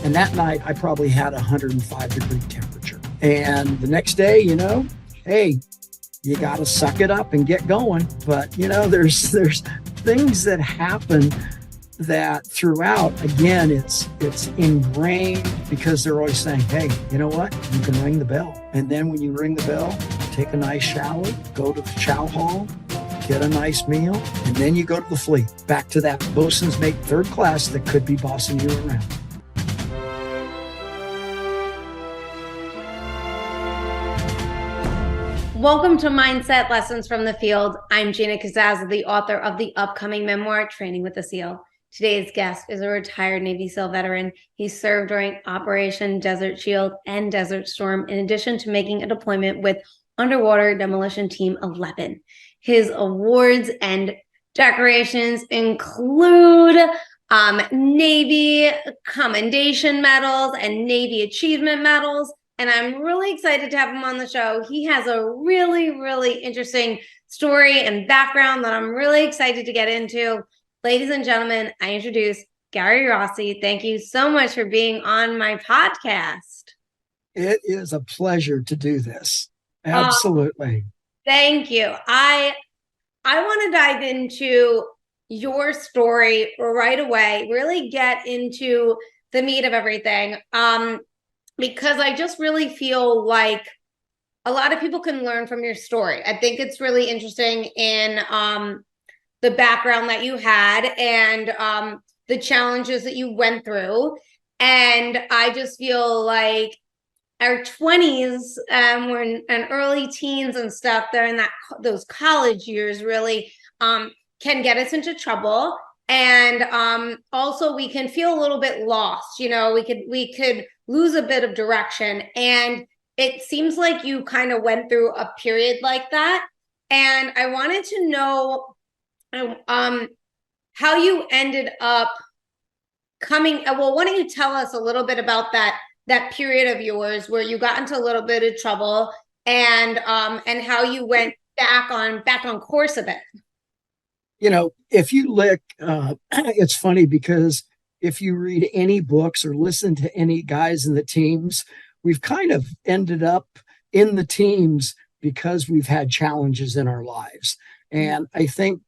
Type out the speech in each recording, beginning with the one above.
And that night, I probably had 105-degree temperature. And the next day, hey, you got to suck it up and get going. But, there's things that happen that throughout, again, it's ingrained because they're always saying, hey, you know what? You can ring the bell. And then when you ring the bell, take a nice shower, go to the chow hall, get a nice meal, and then you go to the fleet. Back to that bosun's mate third class that could be bossing you around. Welcome to Mindset Lessons from the Field. I'm Gina Kazaza, the author of the upcoming memoir, Training with a SEAL. Today's guest is a retired Navy SEAL veteran. He served during Operation Desert Shield and Desert Storm, in addition to making a deployment with Underwater Demolition Team 11. His awards and decorations include Navy Commendation Medals and Navy Achievement Medals. And I'm really excited to have him on the show. He has a really, really interesting story and background that I'm really excited to get into. Ladies and gentlemen, I introduce Gary Rossi. Thank you so much for being on my podcast. It is a pleasure to do this. Absolutely. Thank you. I want to dive into your story right away, really get into the meat of everything, because I just really feel like a lot of people can learn from your story. I think it's really interesting in the background that you had and the challenges that you went through. And I just feel like our 20s and early teens and stuff, they're in those college years really can get us into trouble. And also we can feel a little bit lost. We could lose a bit of direction. And it seems like you kind of went through a period like that. And I wanted to know how you ended up coming. Well, why don't you tell us a little bit about that period of yours where you got into a little bit of trouble and how you went back on course a bit. If you look, it's funny because if you read any books or listen to any guys in the teams, we've kind of ended up in the teams because we've had challenges in our lives. And I think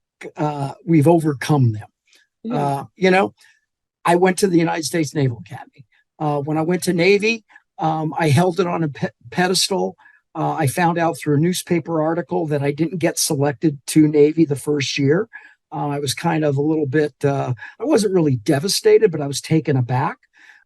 we've overcome them. I went to the United States Naval Academy. When I went to Navy, I held it on a pedestal. I found out through a newspaper article that I didn't get selected to Navy the first year. I was kind of a little bit, I wasn't really devastated, but I was taken aback.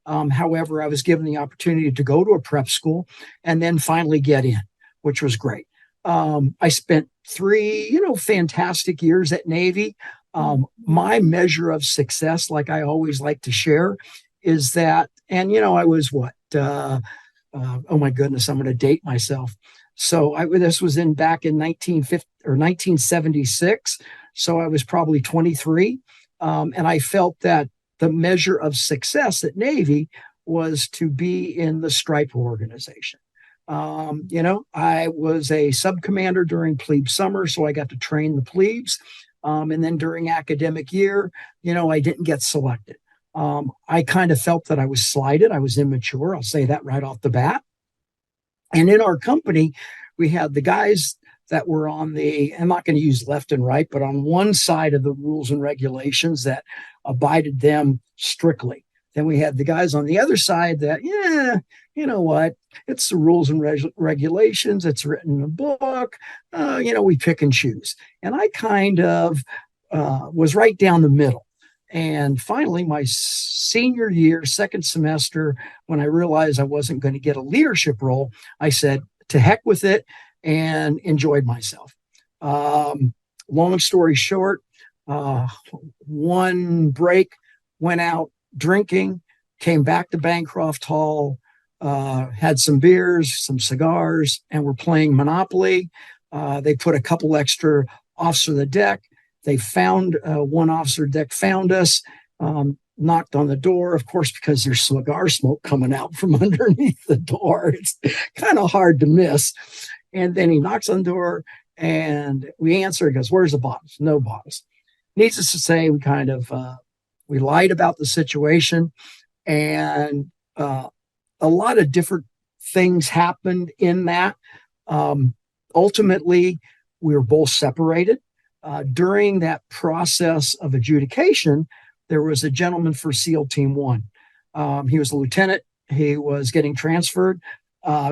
However, I was given the opportunity to go to a prep school and then finally get in, which was great. I spent 3, fantastic years at Navy. My measure of success, like I always like to share, is that, and I was oh my goodness, I'm going to date myself. So this was back in 1976. So I was probably 23. And I felt that the measure of success at Navy was to be in the Striper organization. I was a sub commander during plebe summer, so I got to train the plebes. And then during academic year, I didn't get selected. I kind of felt that I was slighted. I was immature. I'll say that right off the bat. And in our company, we had the guys that were I'm not going to use left and right, but on one side of the rules and regulations that abided them strictly. Then we had the guys on the other side that, you know what, it's the rules and regulations. It's written in a book. We pick and choose. And I kind of was right down the middle. And finally, my senior year, second semester, when I realized I wasn't going to get a leadership role, I said, to heck with it, and enjoyed myself. Long story short, one break, went out drinking, came back to Bancroft Hall, had some beers, some cigars, and were playing Monopoly. They put a couple extra officers on the deck. They found one officer deck found us, knocked on the door, of course, because there's cigar smoke coming out from underneath the door. It's kind of hard to miss. And then he knocks on the door and we answer. He goes, "Where's the bottles?" No bottles. Needless to say, we lied about the situation. And uh, a lot of different things happened in that. Um, Ultimately, we were both separated. During that process of adjudication, there was a gentleman for SEAL Team One. He was a lieutenant. He was getting transferred.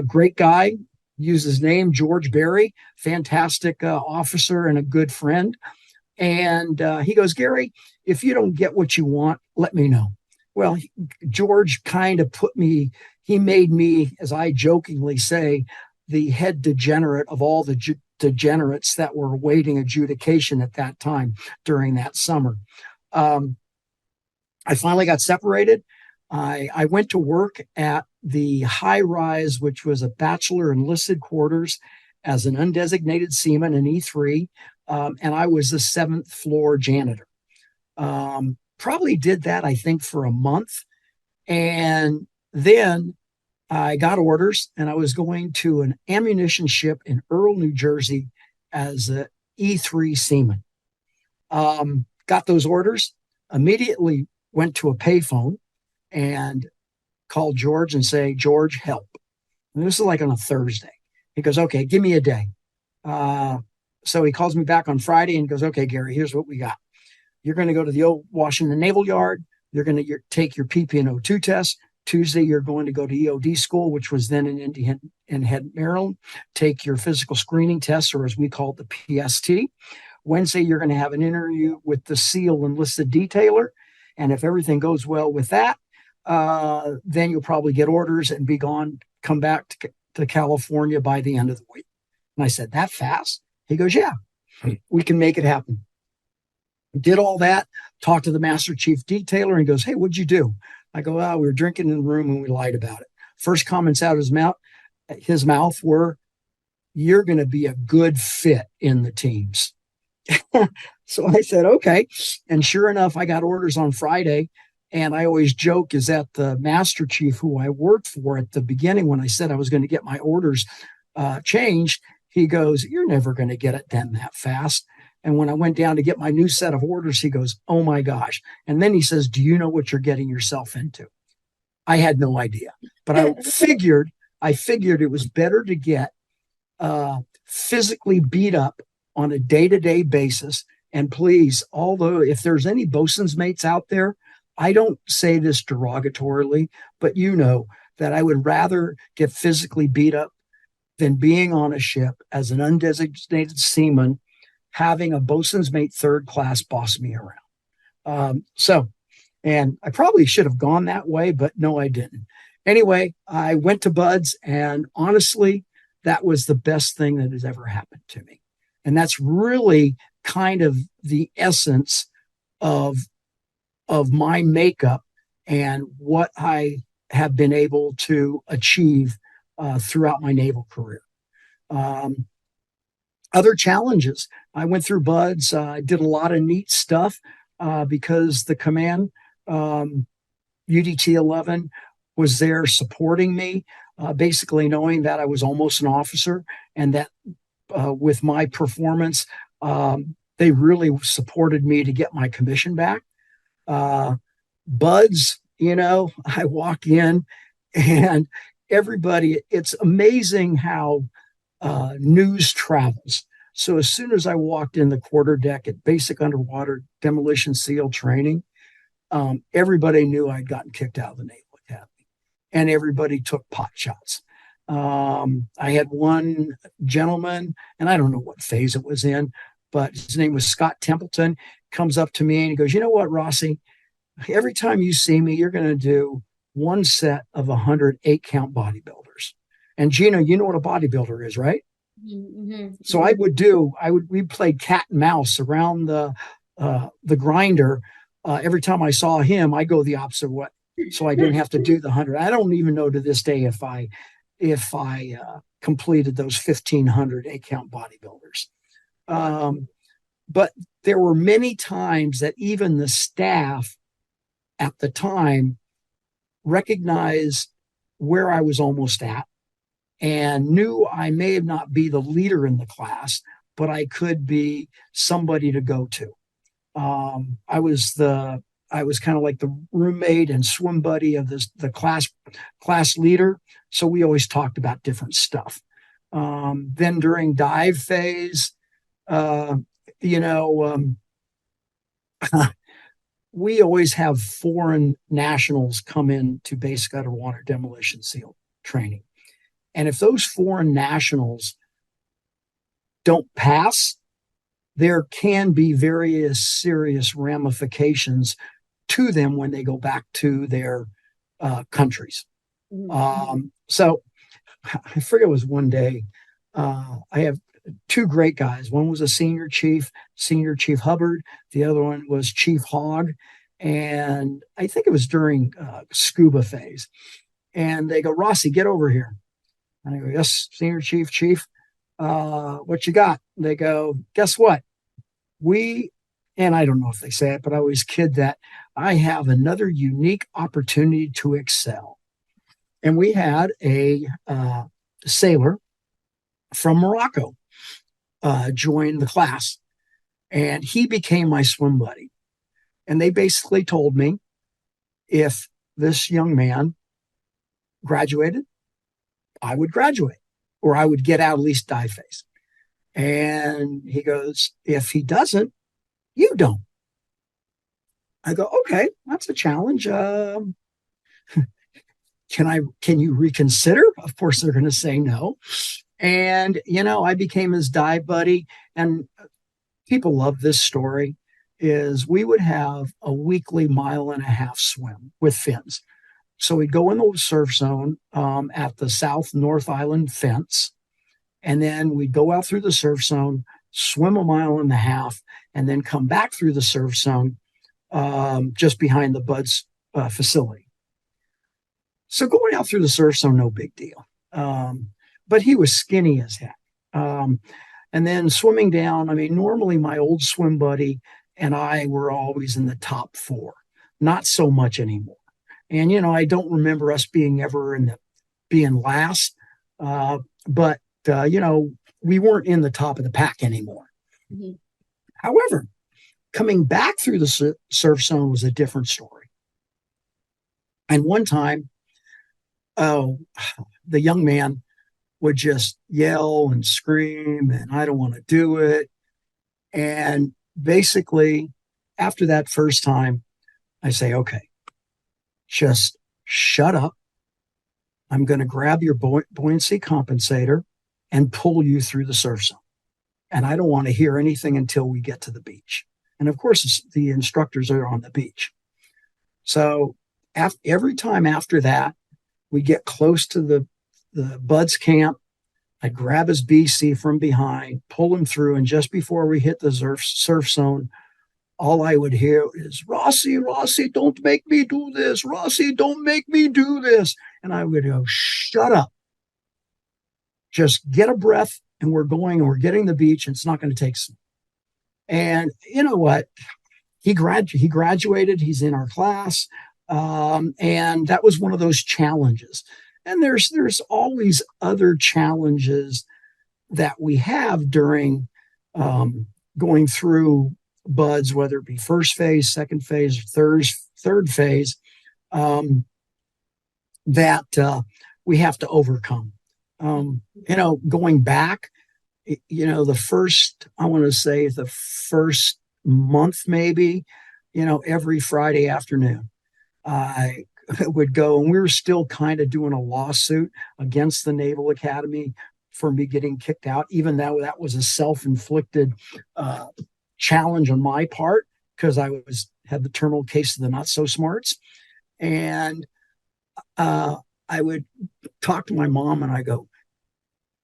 Great guy. Used his name, George Berry, fantastic officer and a good friend. And he goes, Gary, if you don't get what you want, let me know. Well, George kind of he made me, as I jokingly say, the head degenerate of all the degenerates that were awaiting adjudication at that time during that summer. Um, I finally got separated. I went to work at the high rise, which was a bachelor enlisted quarters as an undesignated seaman, an E3, and I was the seventh floor janitor. Probably did that, I think, for a month. And then I got orders and I was going to an ammunition ship in Earl, New Jersey as an E3 seaman. Got those orders, immediately went to a payphone and called George and say, George, help. And this is like on a Thursday. He goes, okay, give me a day. So he calls me back on Friday and goes, okay, Gary, here's what we got. You're going to go to the old Washington Naval Yard. You're going to take your PP&O2 test. Tuesday, you're going to go to EOD school, which was then in Head, Maryland. Take your physical screening test, or as we call it, the PST. Wednesday, you're going to have an interview with the SEAL enlisted detailer. And if everything goes well with that, then you'll probably get orders and be gone, come back to California by the end of the week. And I said, that fast? He goes, yeah, we can make it happen. Did all that, talked to the Master Chief Detailer, and he goes, hey, what'd you do? I go, oh, we were drinking in the room and we lied about it. First comments out of his mouth were, you're going to be a good fit in the teams. So I said, okay. And sure enough, I got orders on Friday. And I always joke is that the Master Chief who I worked for at the beginning, when I said I was going to get my orders changed, he goes, you're never going to get it done that fast. And when I went down to get my new set of orders, he goes, oh my gosh. And then he says, do you know what you're getting yourself into? I had no idea, but I figured it was better to get physically beat up on a day-to-day basis. And please, although if there's any bosun's mates out there, I don't say this derogatorily, but you know that I would rather get physically beat up than being on a ship as an undesignated seaman, having a bosun's mate third class boss me around. And I probably should have gone that way, but no, I didn't. Anyway, I went to Bud's, and honestly, that was the best thing that has ever happened to me. And that's really kind of the essence of my makeup and what I have been able to achieve throughout my naval career. Other challenges. I went through Bud's. I did a lot of neat stuff because the command, UDT 11, was there supporting me, basically knowing that I was almost an officer and that with my performance, they really supported me to get my commission back. Bud's, I walk in and everybody, it's amazing how news travels. So as soon as I walked in the quarterdeck at basic underwater demolition SEAL training, everybody knew I'd gotten kicked out of the Naval Academy, and everybody took pot shots. I had one gentleman, and I don't know what phase it was in, but his name was Scott Templeton, comes up to me and he goes, you know what, Rossi, every time you see me, you're going to do one set of 100 8-count bodybuilders. And Gina, you know what a bodybuilder is, right? Mm-hmm. So we played cat and mouse around the grinder. Every time I saw him, I go the opposite way. So I didn't have to do the 100. I don't even know to this day if I completed those 1,500 8-count bodybuilders. But there were many times that even the staff at the time recognized where I was almost at and knew I may not be the leader in the class, but I could be somebody to go to. I was kind of like the roommate and swim buddy of the class class leader, so we always talked about different stuff. Then during dive phase, uh, you know, we always have foreign nationals come in to basic underwater demolition SEAL training. And if those foreign nationals don't pass, there can be various serious ramifications to them when they go back to their countries. So I forget, it was one day. I have two great guys. One was a Senior Chief Hubbard. The other one was Chief Hogg. And I think it was during scuba phase. And they go, Rossi, get over here. And I go, yes, Senior Chief. What you got? They go, guess what? And I don't know if they say it, but I always kid that I have another unique opportunity to excel. And we had a sailor from Morocco join the class, and he became my swim buddy. And they basically told me if this young man graduated, I would graduate, or I would get out at least dive phase. And he goes, if he doesn't, you don't. I go, okay, that's a challenge. Can you reconsider? Of course, they're going to say no. And, I became his dive buddy. And people love this story. Is we would have a weekly 1.5-mile swim with fins. So we'd go in the surf zone at the South North Island fence. And then we'd go out through the surf zone, swim 1.5 miles, and then come back through the surf zone just behind the Bud's facility. So going out through the surf zone, no big deal. But he was skinny as heck. And then swimming down, normally my old swim buddy and I were always in the top 4. Not so much anymore. And, I don't remember us being last. But we weren't in the top of the pack anymore. Mm-hmm. However, coming back through the surf zone was a different story. And one time, the young man would just yell and scream, and I don't want to do it. And basically, after that first time, I say, okay, just shut up. I'm going to grab your buoyancy compensator and pull you through the surf zone. And I don't want to hear anything until we get to the beach. And of course, the instructors are on the beach. So every time after that, we get close to the Bud's camp, I grab his BC from behind, pull him through, and just before we hit the surf zone, all I would hear is, Rossi, don't make me do this. Rossi, don't make me do this. And I would go, shut up. Just get a breath, and we're getting the beach, and it's not going to take some. And you know what? He graduated. He's in our class. And that was one of those challenges. And there's always other challenges that we have during going through BUDS, whether it be first phase, second phase, third phase, that we have to overcome. Going back, the first month, maybe, every Friday afternoon, I would go, and we were still kind of doing a lawsuit against the Naval Academy for me getting kicked out, even though that was a self-inflicted challenge on my part, because I had the terminal case of the not so smarts. And I would talk to my mom and I go,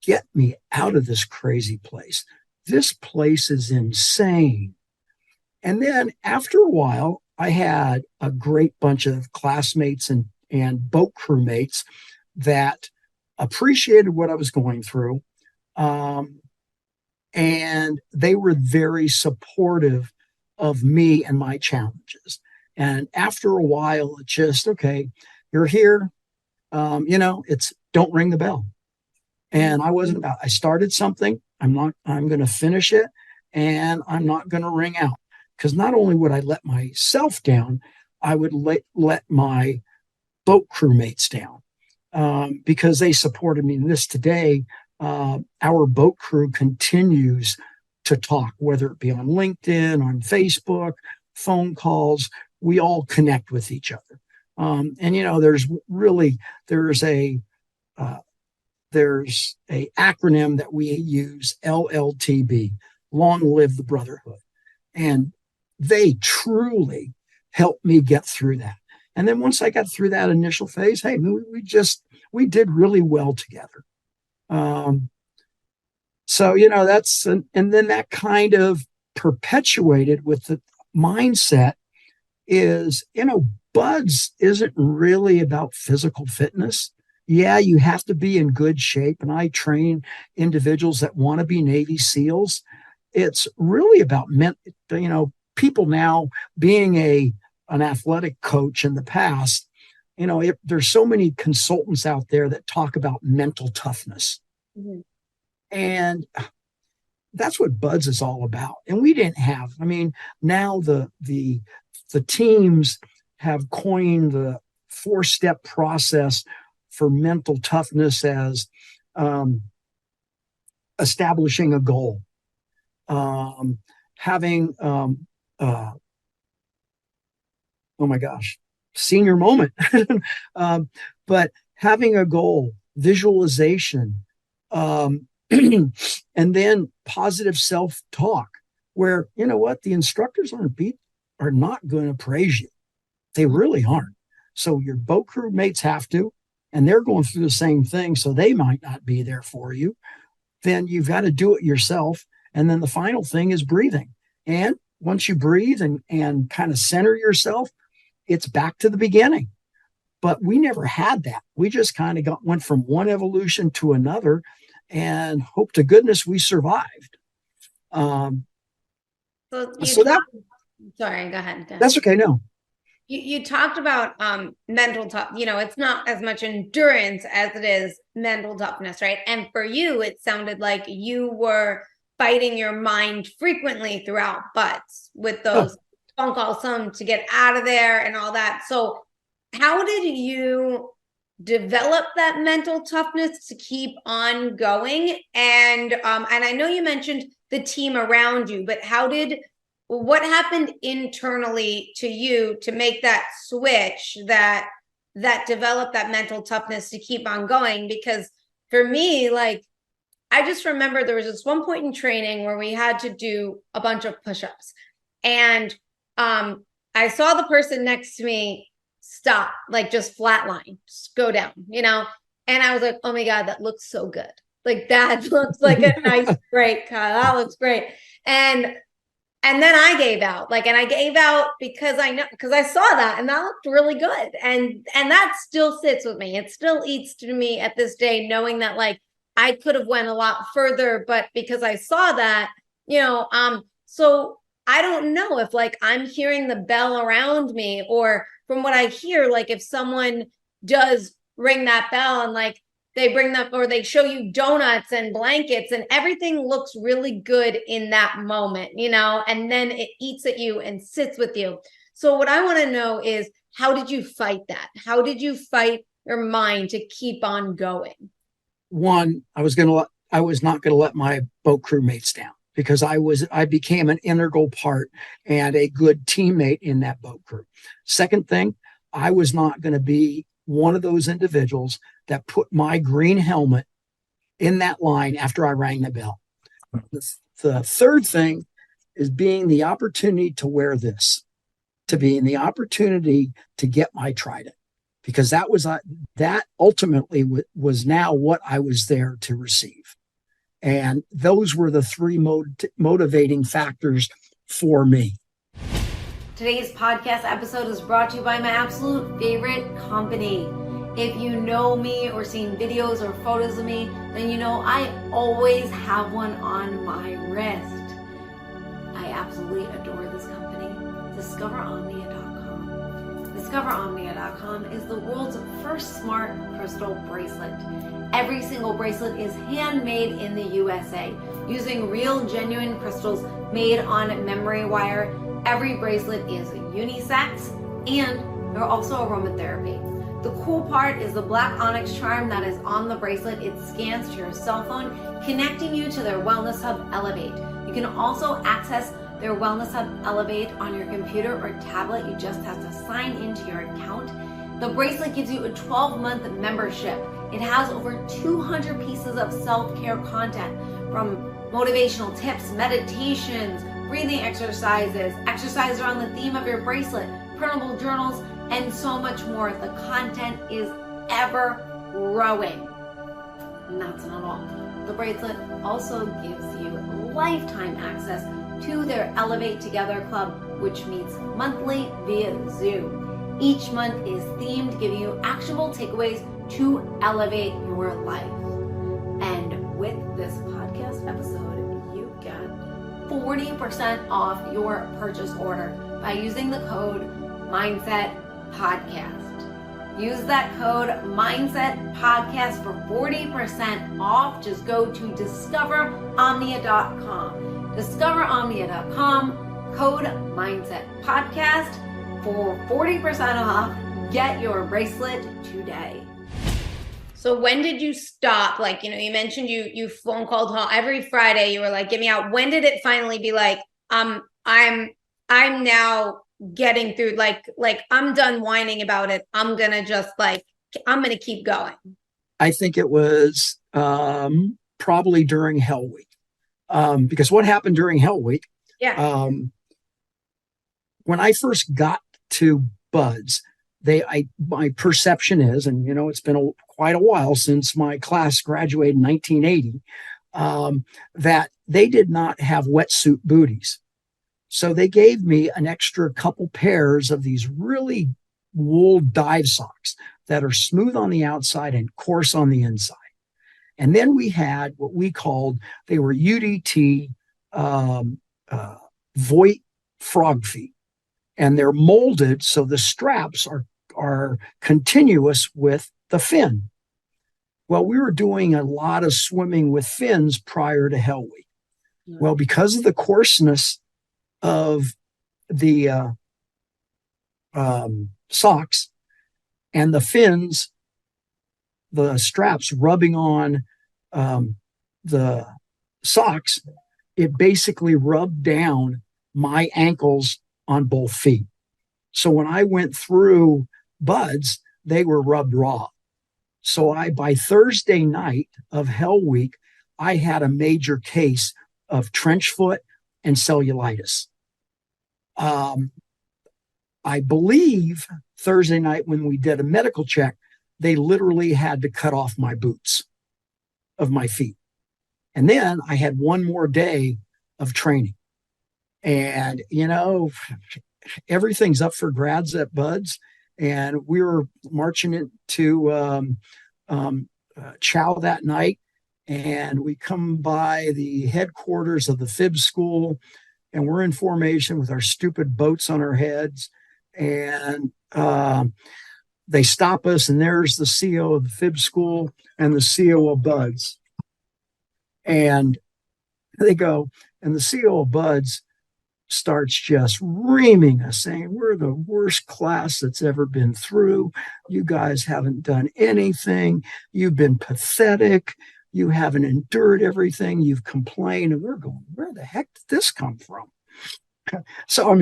get me out of this crazy place. This place is insane. And then after a while, I had a great bunch of classmates and boat crewmates that appreciated what I was going through. And they were very supportive of me and my challenges. And after a while, it's just, okay, you're here. It's don't ring the bell. And I started something. I'm going to finish it, and I'm not going to ring out. Because not only would I let myself down, I would let my boat crewmates down. because they supported me in this today. Our boat crew continues to talk, whether it be on LinkedIn, on Facebook, phone calls. We all connect with each other. And there's a acronym that we use, LLTB, long live the brotherhood. And they truly helped me get through that. And then once I got through that initial phase, hey, we did really well together. So, and then that kind of perpetuated with the mindset is, BUD/S isn't really about physical fitness. Yeah, you have to be in good shape. And I train individuals that want to be Navy SEALs. It's really about people now being an athletic coach in the past. There's so many consultants out there that talk about mental toughness. Mm-hmm. And that's what BUD/S is all about. And we didn't have, now the teams have coined the 4-step process for mental toughness as establishing a goal, having, oh my gosh, senior moment, but having a goal, visualization, and then positive self-talk, where, the instructors are not going to praise you. They really aren't. So your boat crew mates have to, and they're going through the same thing, so they might not be there for you. Then you've got to do it yourself. And then the final thing is breathing. And once you breathe and kind of center yourself, it's back to the beginning. But we never had that. We just kind of went from one evolution to another, and hope to goodness we survived. Sorry, go ahead. That's okay. No. You talked about mental tough. It's not as much endurance as it is mental toughness, right? And for you, it sounded like you were fighting your mind frequently throughout BUD/S with those phone calls, some to get out of there and all that. So how did you develop that mental toughness to keep on going? And I know you mentioned the team around you, but what happened internally to you to make that switch that developed that mental toughness to keep on going? Because for me, I just remember there was this one point in training where we had to do a bunch of push-ups, and I saw the person next to me stop, just flatline, just go down, and I was like, oh my God, that looks so good. That looks like a nice break, Kyle. That looks great. And then I gave out, and I gave out because I saw that and that looked really good. And that still sits with me. It still eats to me at this day, knowing that I could have went a lot further, but because I saw that, so I don't know if I'm hearing the bell around me, or from what I hear, if someone does ring that bell and they bring that, or they show you donuts and blankets and everything looks really good in that moment, and then it eats at you and sits with you. So what I want to know is, how did you fight that? How did you fight your mind to keep on going? One, I was not going to let my boat crew mates down, because I became an integral part and a good teammate in that boat crew. Second thing, I was not going to be one of those individuals that put my green helmet in that line after I rang the bell. The third thing is being the opportunity to wear this, to be in the opportunity to get my trident, because that ultimately was now what I was there to receive. And those were the three motivating factors for me. Today's podcast episode is brought to you by my absolute favorite company. If you know me or seen videos or photos of me, then you know I always have one on my wrist. I absolutely adore this company. DiscoverOmnia.com. DiscoverOmnia.com is the world's first smart crystal bracelet. Every single bracelet is handmade in the USA using real, genuine crystals made on memory wire. Every bracelet is unisex, and they're also aromatherapy. The cool part is the black onyx charm that is on the bracelet. It scans to your cell phone, connecting you to their Wellness Hub Elevate. You can also access their Wellness Hub Elevate on your computer or tablet. You just have to sign into your account. The bracelet gives you a 12-month membership. It has over 200 pieces of self-care content, from motivational tips, meditations, breathing exercises, exercises around the theme of your bracelet, printable journals, and so much more. The content is ever growing. And that's not all. The bracelet also gives you lifetime access to their Elevate Together Club, which meets monthly via Zoom. Each month is themed to give you actionable takeaways to elevate your life. And with this podcast episode, you get 40% off your purchase order by using the code Mindset Podcast. Use that code Mindset Podcast for 40% off. Just go to discoveromnia.com. Discoveromnia.com, code Mindset Podcast for 40% off. Get your bracelet today. So when did you stop? Like, you mentioned you phone called home every Friday. You were like, get me out. When did it finally be like, I'm now getting through, like I'm done whining about it. I'm going to keep going. I think it was probably during Hell Week. Because what happened during Hell Week? Yeah. When I first got to Buds, my perception is, and it's been quite a while since my class graduated in 1980, that they did not have wetsuit booties. So they gave me an extra couple pairs of these really wool dive socks that are smooth on the outside and coarse on the inside. And then we had what we called, they were UDT Voigt frog feet. And they're molded so the straps are continuous with the fin. Well, we were doing a lot of swimming with fins prior to Hell Week. Yeah. Well, because of the coarseness of the socks and the fins, the straps rubbing on the socks, it basically rubbed down my ankles on both feet. So when I went through Buds, they were rubbed raw. So by Thursday night of Hell Week, I had a major case of trench foot and cellulitis. I believe Thursday night when we did a medical check, they literally had to cut off my boots of my feet. And then I had one more day of training. And, everything's up for grabs at Buds. And we were marching into Chow that night. And we come by the headquarters of the Fib School. And we're in formation with our stupid boats on our heads. And they stop us. And there's the CO of the Fib School and the CO of Buds. And they go, and the CO of Buds starts just reaming us, saying, we're the worst class that's ever been through. You guys haven't done anything. You've been pathetic. You haven't endured everything. You've complained. And we're going, where the heck did this come from? So,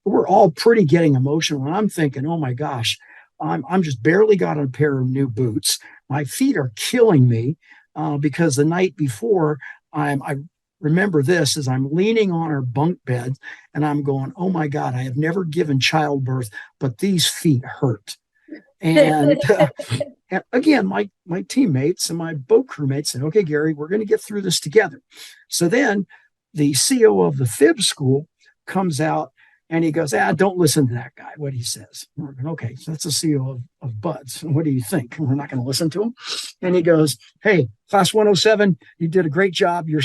we're all pretty getting emotional. And I'm thinking, oh my gosh, I'm just barely got a pair of new boots. My feet are killing me because the night before I remember this as I'm leaning on our bunk bed and I'm going, oh my God, I have never given childbirth, but these feet hurt. And again, my teammates and my boat crewmates said, okay, Gary, we're going to get through this together. So then the CO of the Fib School comes out and he goes, don't listen to that guy, what he says. We're going, okay, so that's the CO of Buds. What do you think? We're not going to listen to him. And he goes, hey, class 107, you did a great job. You're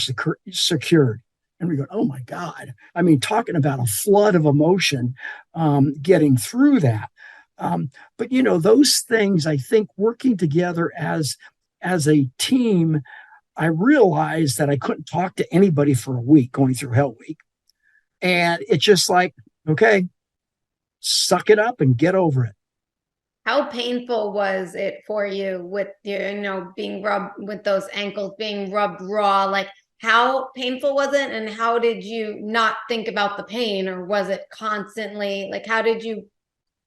secured. And we go, oh my God. Talking about a flood of emotion, getting through that. But those things, I think, working together as a team, I realized that I couldn't talk to anybody for a week going through Hell Week. And it's just like, okay, suck it up and get over it. How painful was it for you with being rubbed with those ankles being rubbed raw? Like how painful was it, and how did you not think about the pain, or was it constantly like how did you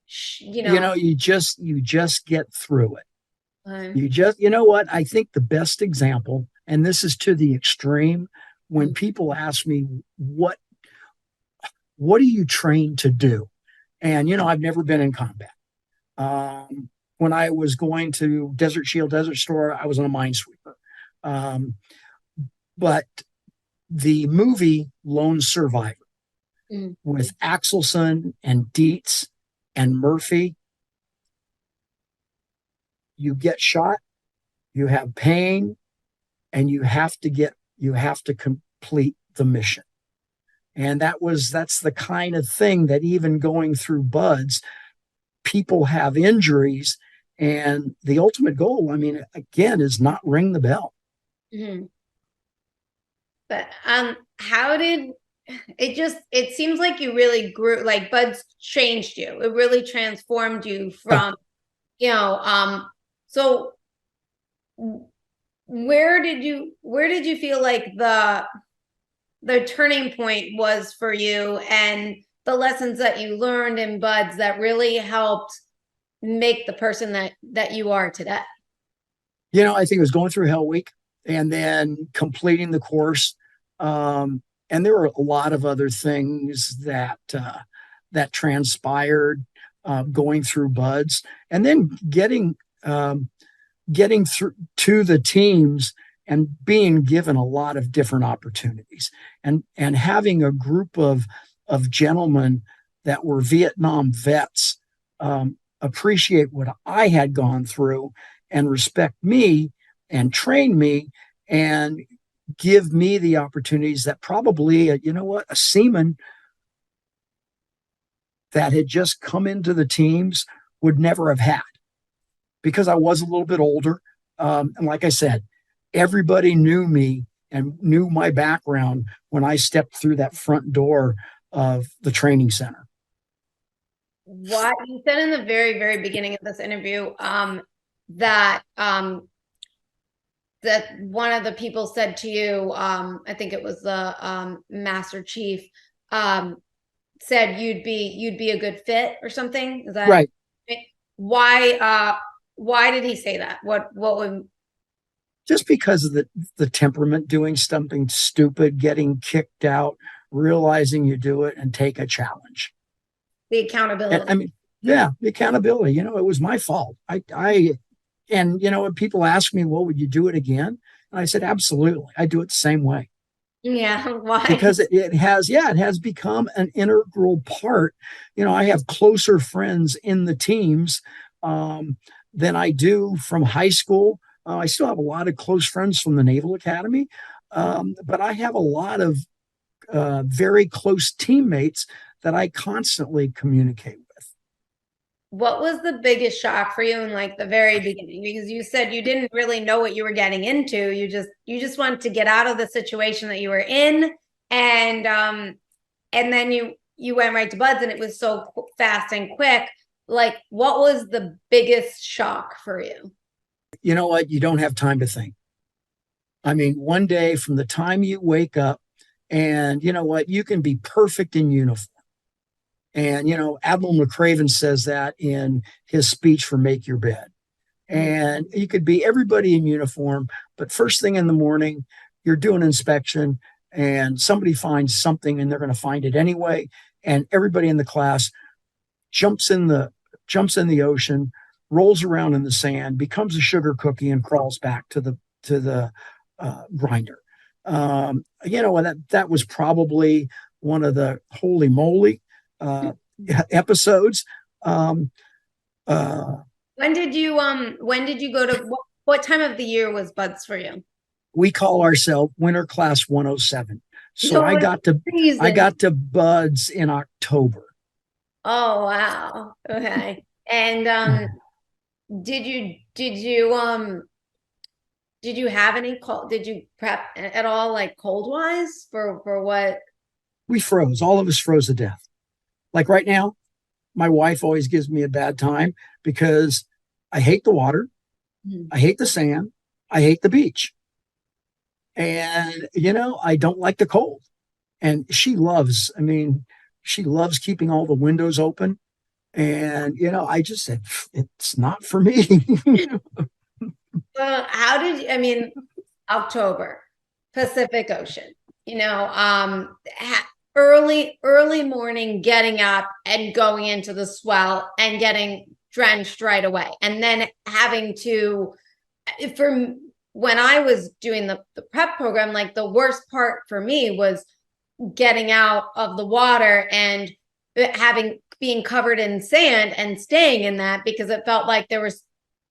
You just get through it. uh, You know what? I think the best example, and this is to the extreme, when people ask me what do you train to do? And I've never been in combat. When I was going to Desert Shield, Desert Storm, I was on a minesweeper. Um, but the movie Lone Survivor with Axelson and Dietz and Murphy, you get shot, you have pain, and you have to complete the mission. And that's the kind of thing that even going through buds, people have injuries, and the ultimate goal, I mean, again, is not ring the bell. mm-hmm. But how did it seems like you really grew, like buds changed you. It really transformed you from, so where did you feel like the turning point was for you, and the lessons that you learned in buds that really helped make the person that you are today? I think it was going through Hell Week and then completing the course. And there were a lot of other things that transpired going through buds, and then getting through to the teams and being given a lot of different opportunities, and having a group of gentlemen that were Vietnam vets appreciate what I had gone through and respect me and train me and give me the opportunities that probably, a seaman that had just come into the teams would never have had, because I was a little bit older. And like I said, everybody knew me and knew my background when I stepped through that front door of the training center. What you said in the very, very beginning of this interview, that that one of the people said to you, I think it was the Master Chief, said you'd be a good fit or something. Is that right? Why did he say that? What would Just because of the temperament, doing something stupid, getting kicked out, realizing you do it, and take a challenge. the accountability? I mean, yeah, the accountability. It was my fault. And when people ask me, "Well, would you do it again?" And I said, "Absolutely. I do it the same way." Yeah, why? Because it has become an integral part. I have closer friends in the teams than I do from high school. I still have a lot of close friends from the Naval Academy, but I have a lot of very close teammates that I constantly communicate with. What was the biggest shock for you in like the very beginning? Because you said you didn't really know what you were getting into. You just wanted to get out of the situation that you were in, and then you went right to buds, and it was so fast and quick. Like, what was the biggest shock for you? You know what? You don't have time to think. I mean, one day from the time you wake up, and you know what? You can be perfect in uniform. And, Admiral McCraven says that in his speech for Make Your Bed. And you could be everybody in uniform, but first thing in the morning, you're doing inspection and somebody finds something and they're going to find it anyway. And everybody in the class jumps in the ocean, rolls around in the sand, becomes a sugar cookie, and crawls back to the grinder. That was probably one of the holy moly episodes. When did you go to what time of the year was buds for you? We call ourselves Winter Class 107. So No, I got to buds in October. Oh wow. Okay. And did you have any cold, did you prep at all, like cold wise for what? We froze. All of us froze to death. Like right now, my wife always gives me a bad time because I hate the water, I hate the sand, I hate the beach. And, I don't like the cold. And I mean, she loves keeping all the windows open. And, I just said, it's not for me. Well, I mean, October, Pacific Ocean, early morning getting up and going into the swell and getting drenched right away. And then having to, for when I was doing the prep program, like the worst part for me was getting out of the water and being covered in sand and staying in that, because it felt like there was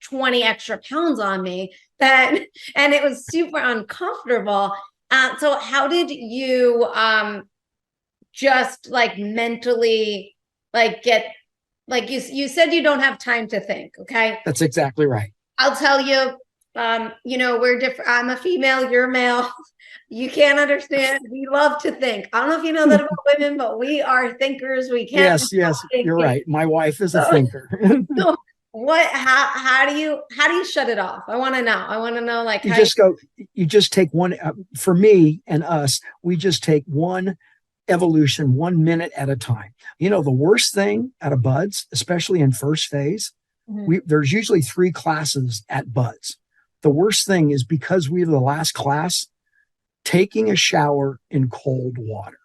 20 extra pounds on me, and it was super uncomfortable. So how did you just like mentally get, like you said, you don't have time to think? Okay, That's exactly right. I'll tell you, we're different. I'm a female, you're a male. You can't understand. We love to think. I don't know if you know that about women, but we are thinkers. We can't. Yes, you're right. My wife is a So, thinker. so how do you shut it off? I want to know like You just take one, for me and us, we just take one evolution 1 minute at a time. The worst thing out of buds, especially in first phase, there's usually 3 classes at buds. The worst thing is, because we were the last class, taking a shower in cold water.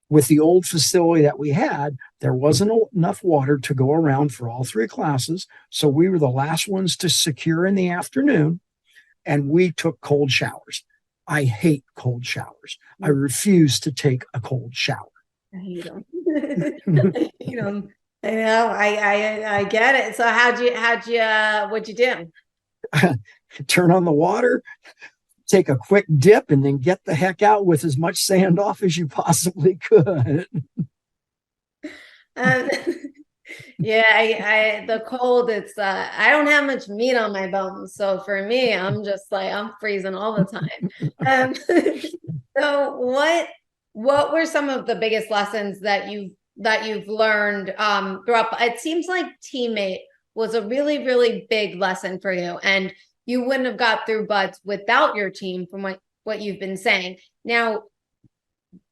With the old facility that we had, there wasn't enough water to go around for all 3 classes. So we were the last ones to secure in the afternoon, and we took cold showers. I hate cold showers. I refuse to take a cold shower. I hate them. I know. I get it. So what'd you do? Turn on the water, take a quick dip, and then get the heck out with as much sand off as you possibly could. Yeah, the cold, it's I don't have much meat on my bones, so for me, I'm just like, I'm freezing all the time. So what were some of the biggest lessons that you've learned throughout? It seems like teammate was a really, really big lesson for you, and you wouldn't have got through buds without your team, from what you've been saying. Now,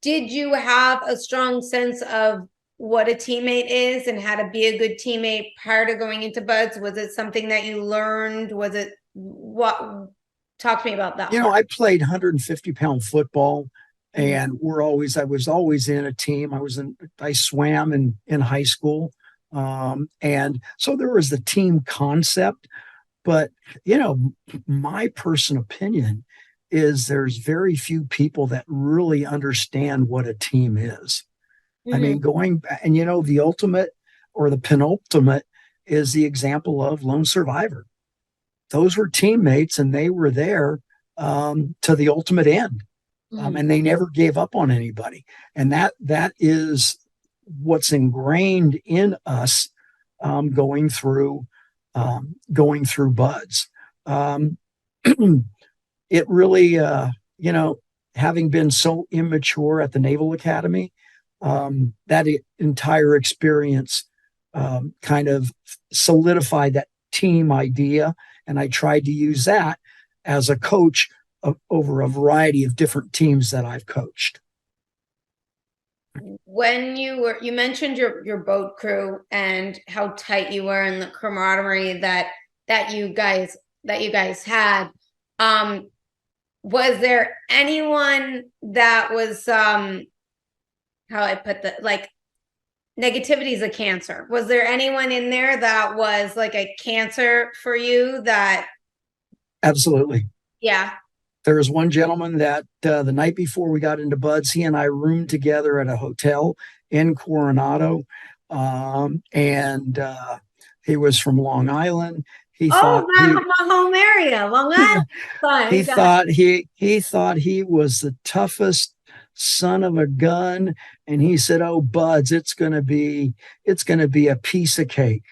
did you have a strong sense of what a teammate is and how to be a good teammate prior to going into buds? Was it something that you learned? Talk to me about that. I played 150-pound football, and I was always in a team. I swam in high school. And so there was the team concept, but my personal opinion is there's very few people that really understand what a team is. I mean, the ultimate or the penultimate is the example of Lone Survivor. Those were teammates, and they were there to the ultimate end. And they never gave up on anybody. And that is what's ingrained in us going through buds. It really, having been so immature at the Naval Academy, that entire experience kind of solidified that team idea. And I tried to use that as a coach over a variety of different teams that I've coached. When you mentioned your boat crew and how tight you were and the camaraderie that you guys had, was there anyone that was how I put that, like, negativity is a cancer? Was there anyone in there that was like a cancer for you? That Absolutely. Yeah. There was one gentleman that the night before we got into buds, he and I roomed together at a hotel in Coronado. And he was from Long Island. From my home area, Long Island. He thought he was the toughest son of a gun. And he said, "Oh, buds, it's gonna be a piece of cake."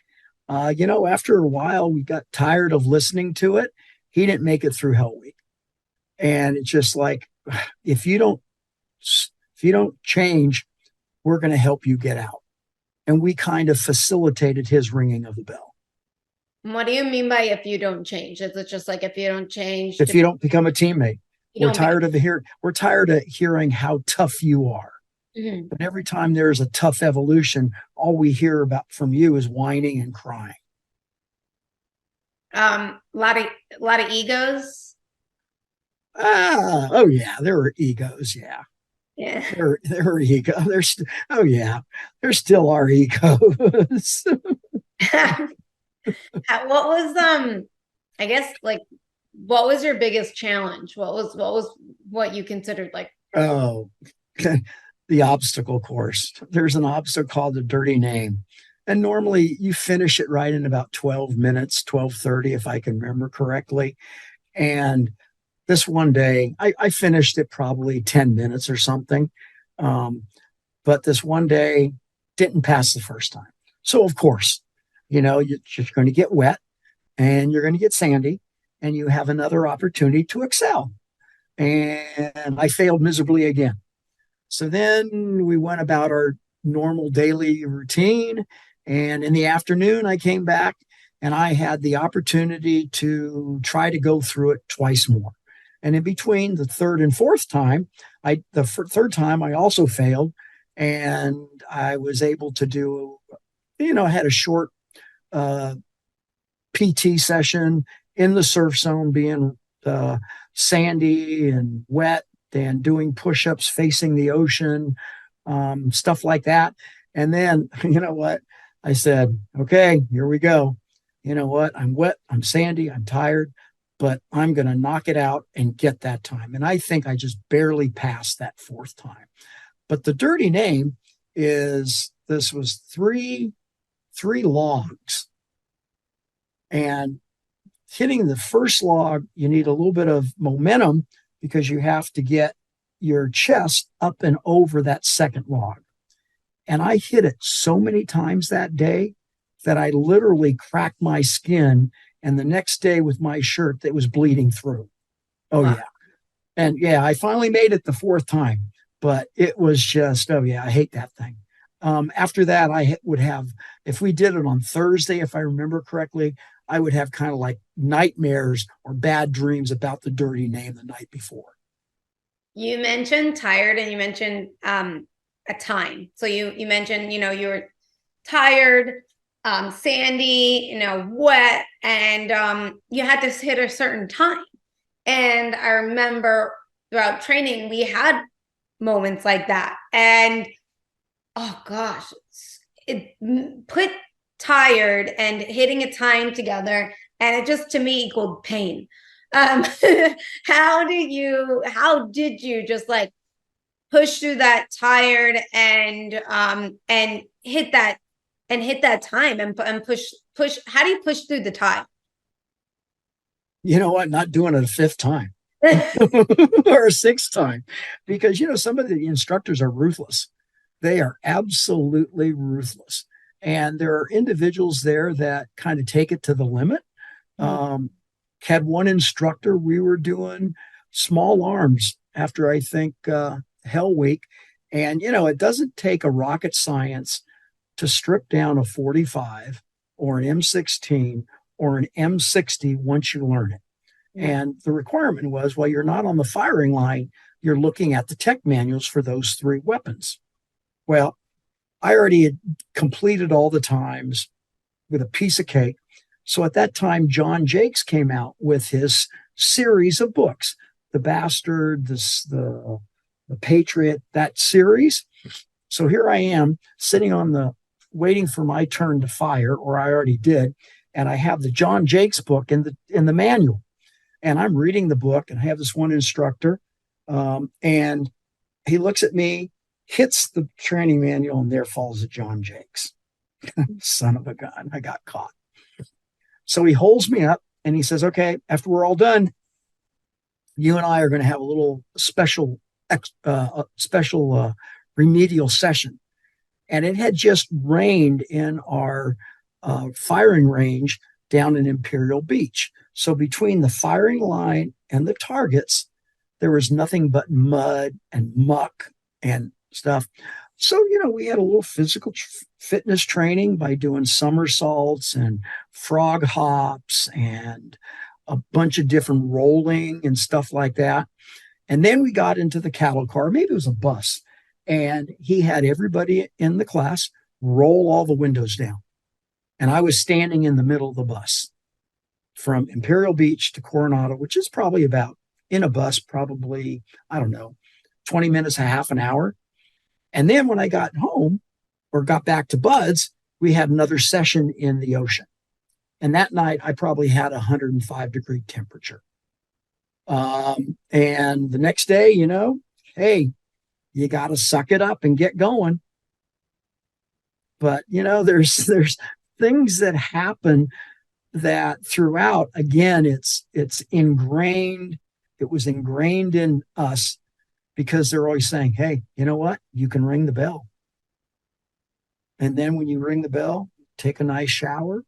After a while, we got tired of listening to it. He didn't make it through Hell Week. And it's just like, if you don't change, we're going to help you get out. and we kind of facilitated his ringing of the bell. What do you mean by if you don't change? Is it just like if you don't change? If you don't become a teammate, you don't we're tired of hearing how tough you are. Mhm. But every time there's a tough evolution, all we hear about from you is whining and crying. A lot of egos. Oh yeah, there are egos. Yeah, Yeah. there are ego. Oh yeah, there still are egos. What was I guess like what was your biggest challenge? What you considered like Oh, the obstacle course. There's an obstacle called the dirty name. And normally you finish it right in about 12 minutes, 12:30, if I can remember correctly. And this one day, I finished it probably 10 minutes or something. Um, but this one day didn't pass the first time. So, of course, you're going to get wet and you're going to get sandy and you have another opportunity to excel. And I failed miserably again. So then we went about our normal daily routine. And in the afternoon, I came back and I had the opportunity to try to go through it twice more. And in between the third and fourth time, third time I also failed, and I was able to do, I had a short uh, PT session in the surf zone, being sandy and wet, and doing push-ups facing the ocean, stuff like that. And then, you know what? I said, okay, here we go. You know what? I'm wet, I'm sandy, I'm tired, but I'm going to knock it out and get that time. And I think I just barely passed that fourth time. But the dirty name is this was three logs. And hitting the first log, you need a little bit of momentum because you have to get your chest up and over that second log. And I hit it so many times that day that I literally cracked my skin. And the next day with my shirt that was bleeding through. Oh, wow. Yeah. And yeah, I finally made it the fourth time, but it was just, oh, yeah, I hate that thing. After that, I would have, if we did it on Thursday, if I remember correctly, I would have kind of like nightmares or bad dreams about the dirty name the night before. You mentioned tired and you mentioned a time. So you mentioned, you were tired, sandy, wet, and you had to hit a certain time. And I remember throughout training, we had moments like that. And oh gosh, it put tired and hitting a time together, and it just to me equaled pain. How did you just like push through that tired and hit that time and push? How do you push through the time? You know what? Not doing it a fifth time or a sixth time, because some of the instructors are ruthless. They are absolutely ruthless. And there are individuals there that kind of take it to the limit. Had one instructor, we were doing small arms after, I think, Hell Week. And, it doesn't take a rocket science to strip down a 45 or an M16 or an M60 once you learn it. And the requirement was, while you're not on the firing line, you're looking at the tech manuals for those three weapons. Well, I already had completed all the times with a piece of cake. So at that time, John Jakes came out with his series of books, The Bastard, the Patriot, that series. So here I am sitting waiting for my turn to fire, or I already did. And I have the John Jakes book in the manual. And I'm reading the book, and I have this one instructor, and he looks at me, hits the training manual, and there falls the John Jakes. Son of a gun, I got caught. So he holds me up and he says, okay, after we're all done, you and I are going to have a little special remedial session. And it had just rained in our firing range down in Imperial Beach. So between the firing line and the targets, there was nothing but mud and muck and stuff. So, we had a little physical fitness training by doing somersaults and frog hops and a bunch of different rolling and stuff like that. And then we got into the cattle car, maybe it was a bus, and he had everybody in the class roll all the windows down. And I was standing in the middle of the bus from Imperial Beach to Coronado, which is probably about in a bus, probably, I don't know, 20 minutes, a half an hour. And then when I got home or got back to Bud's, we had another session in the ocean. And that night I probably had a 105-degree temperature. And the next day, hey, you got to suck it up and get going. But, there's things that happen that throughout, again, it's ingrained. It was ingrained in us because they're always saying, hey, you know what? You can ring the bell. And then when you ring the bell, take a nice shower,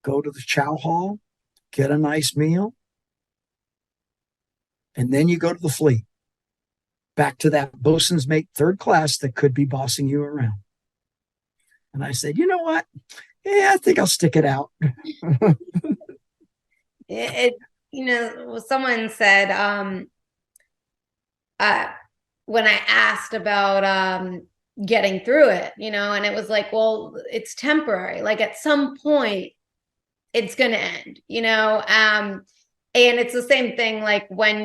go to the chow hall, get a nice meal, and then you go to the fleet, back to that bosun's mate third class that could be bossing you around. And I said, you know what? Yeah, I think I'll stick it out. Someone said, when I asked about getting through it, and it was like, well, it's temporary. Like at some point, it's going to end, and it's the same thing. Like when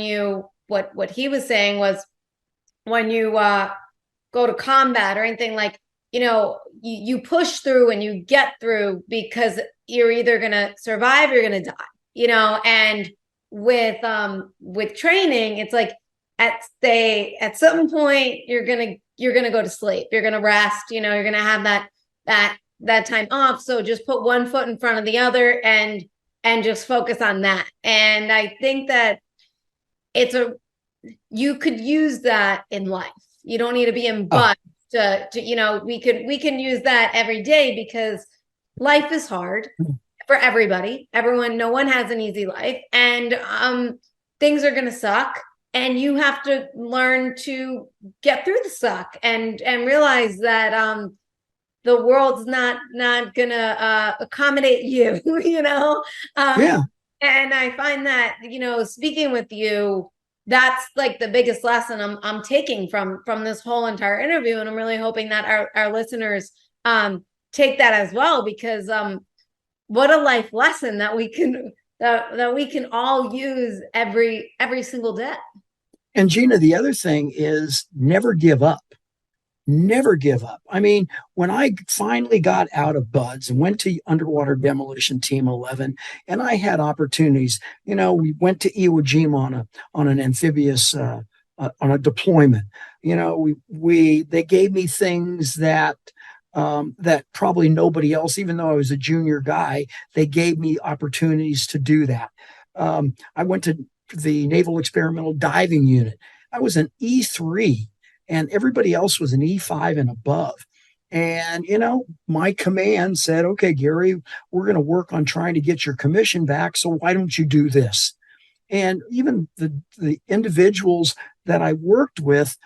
what he was saying was when you go to combat or anything, like, you push through and you get through because you're either going to survive or you're going to die, and with training, it's like at some point you're going to go to sleep, you're going to rest, you're going to have that time off. So just put one foot in front of the other and just focus on that. And I think that you could use that in life. You don't need to be in Bud we can use that every day because life is hard for everybody. No one has an easy life, and things are going to suck, and you have to learn to get through the suck and realize that the world's not going to accommodate you, Yeah. And I find that, speaking with you, that's like the biggest lesson I'm taking from this whole entire interview. And I'm really hoping that our listeners take that as well, because what a life lesson that we can all use every single day. And Gina, the other thing is never give up. Never give up. I mean, when I finally got out of Bud's and went to Underwater Demolition Team 11, and I had opportunities, we went to Iwo Jima on an amphibious, on a deployment. They gave me things that probably nobody else, even though I was a junior guy, they gave me opportunities to do that. I went to the Naval Experimental Diving Unit. I was an E3. And everybody else was an E5 and above. And, my command said, okay, Gary, we're going to work on trying to get your commission back. So why don't you do this? And even the individuals that I worked with,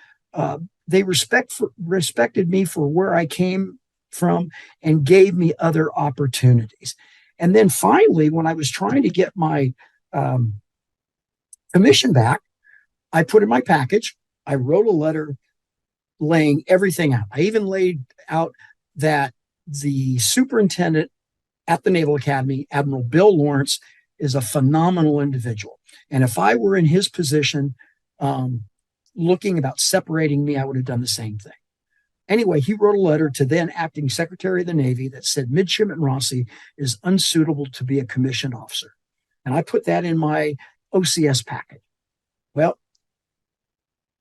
they respected me for where I came from and gave me other opportunities. And then finally, when I was trying to get my commission back, I put in my package, I wrote a letter laying everything out. I even laid out that the superintendent at the Naval Academy, Admiral Bill Lawrence, is a phenomenal individual. And if I were in his position, looking about separating me, I would have done the same thing. Anyway, he wrote a letter to then acting Secretary of the Navy that said Midshipman Rossi is unsuitable to be a commissioned officer. And I put that in my OCS packet. Well,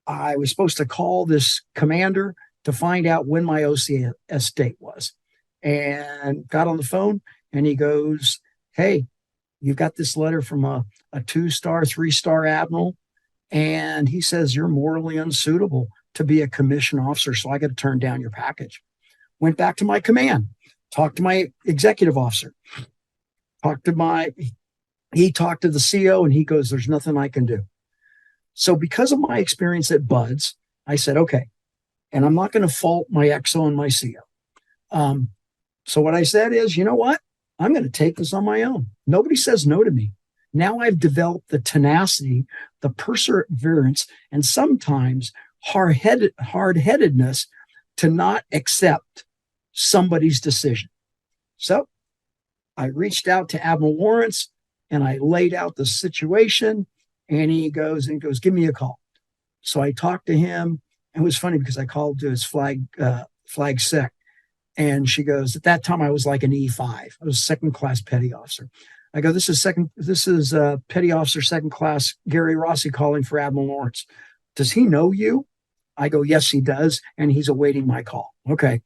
I was supposed to call this commander to find out when my OCS date was, and got on the phone, and he goes, hey, you got this letter from a 2-star, 3-star admiral, and he says you're morally unsuitable to be a commissioned officer, so I got to turn down your package. Went back to my command, talked to my executive officer, he talked to the CO, and he goes, there's nothing I can do. So because of my experience at Bud's, I said, okay, and I'm not going to fault my XO and my CO. So what I said is, you know what? I'm going to take this on my own. Nobody says no to me. Now I've developed the tenacity, the perseverance, and sometimes hard-headedness to not accept somebody's decision. So I reached out to Admiral Lawrence and I laid out the situation, and he goes, give me a call. So I talked to him. It was funny because I called to his flag sec, and she goes, at that time I was like an E5. I was second class petty officer. I go, this is petty officer second class Gary Rossi calling for Admiral Lawrence. Does he know you? I go, yes, he does, and he's awaiting my call. Okay.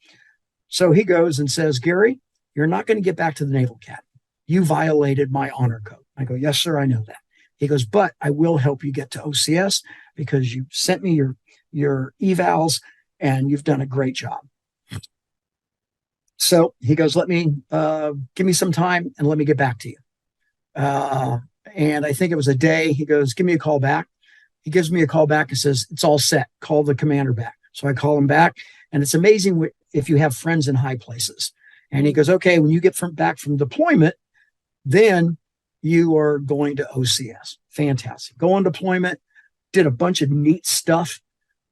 So he goes and says, Gary, you're not going to get back to the Naval Academy. You violated my honor code. I go, yes, sir, I know that. He goes, but I will help you get to OCS because you sent me your evals and you've done a great job. So he goes, let me give me some time and let me get back to you. And I think it was a day. He goes, give me a call back. He gives me a call back and says, it's all set. Call the commander back. So I call him back, and it's amazing if you have friends in high places. And he goes, okay, when you get back from deployment, then you are going to OCS. Fantastic. Go on deployment, did a bunch of neat stuff.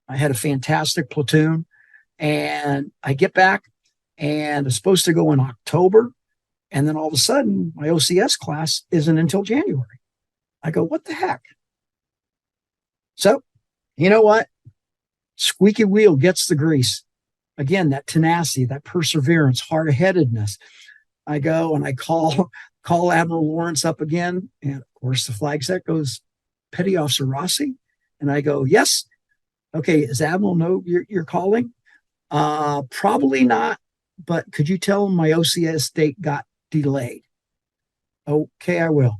I had a fantastic platoon, and I get back, and I'm supposed to go in October. And then all of a sudden, my OCS class isn't until January. I go, what the heck? So, you know what? Squeaky wheel gets the grease. Again, that tenacity, that perseverance, hard-headedness. I go and I call Admiral Lawrence up again. And of course, the flag sec goes, Petty Officer Rossi. And I go, yes. Okay, does Admiral know you're calling? Probably not. But could you tell him my OCS date got delayed? Okay, I will.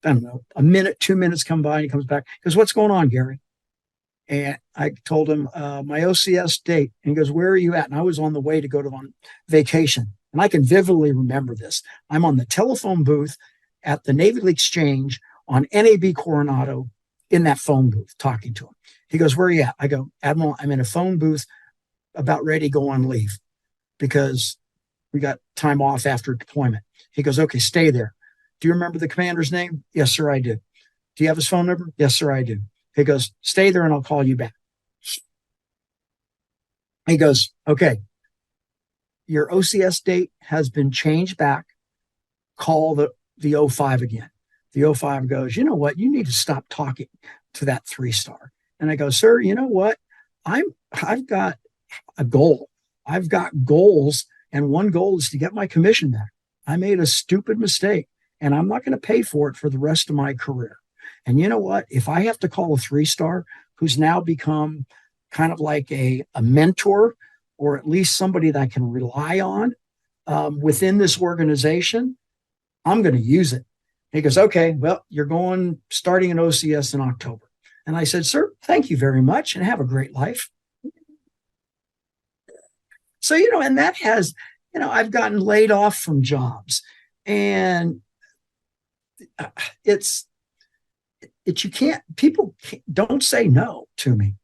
I don't know, a minute, 2 minutes come by, and he comes back. He goes, what's going on, Gary? And I told him my OCS date. And he goes, where are you at? And I was on the way to go on vacation. And I can vividly remember this. I'm on the telephone booth at the Naval Exchange on NAB Coronado in that phone booth talking to him. He goes, where are you at? I go, Admiral, I'm in a phone booth about ready to go on leave because we got time off after deployment. He goes, okay, stay there. Do you remember the commander's name? Yes, sir, I do. Do you have his phone number? Yes, sir, I do. He goes, stay there and I'll call you back. He goes, okay, your OCS date has been changed back. Call the 05 again. The 05 goes, you know what? You need to stop talking to that 3-star. And I go, sir, you know what? I've got a goal. I've got goals, and one goal is to get my commission back. I made a stupid mistake, and I'm not going to pay for it for the rest of my career. And you know what? If I have to call a 3-star who's now become kind of like a mentor, or at least somebody that I can rely on within this organization, I'm going to use it. He goes, okay, well, you're starting an OCS in October. And I said, sir, thank you very much and have a great life. So, and that has, I've gotten laid off from jobs, and people don't say no to me.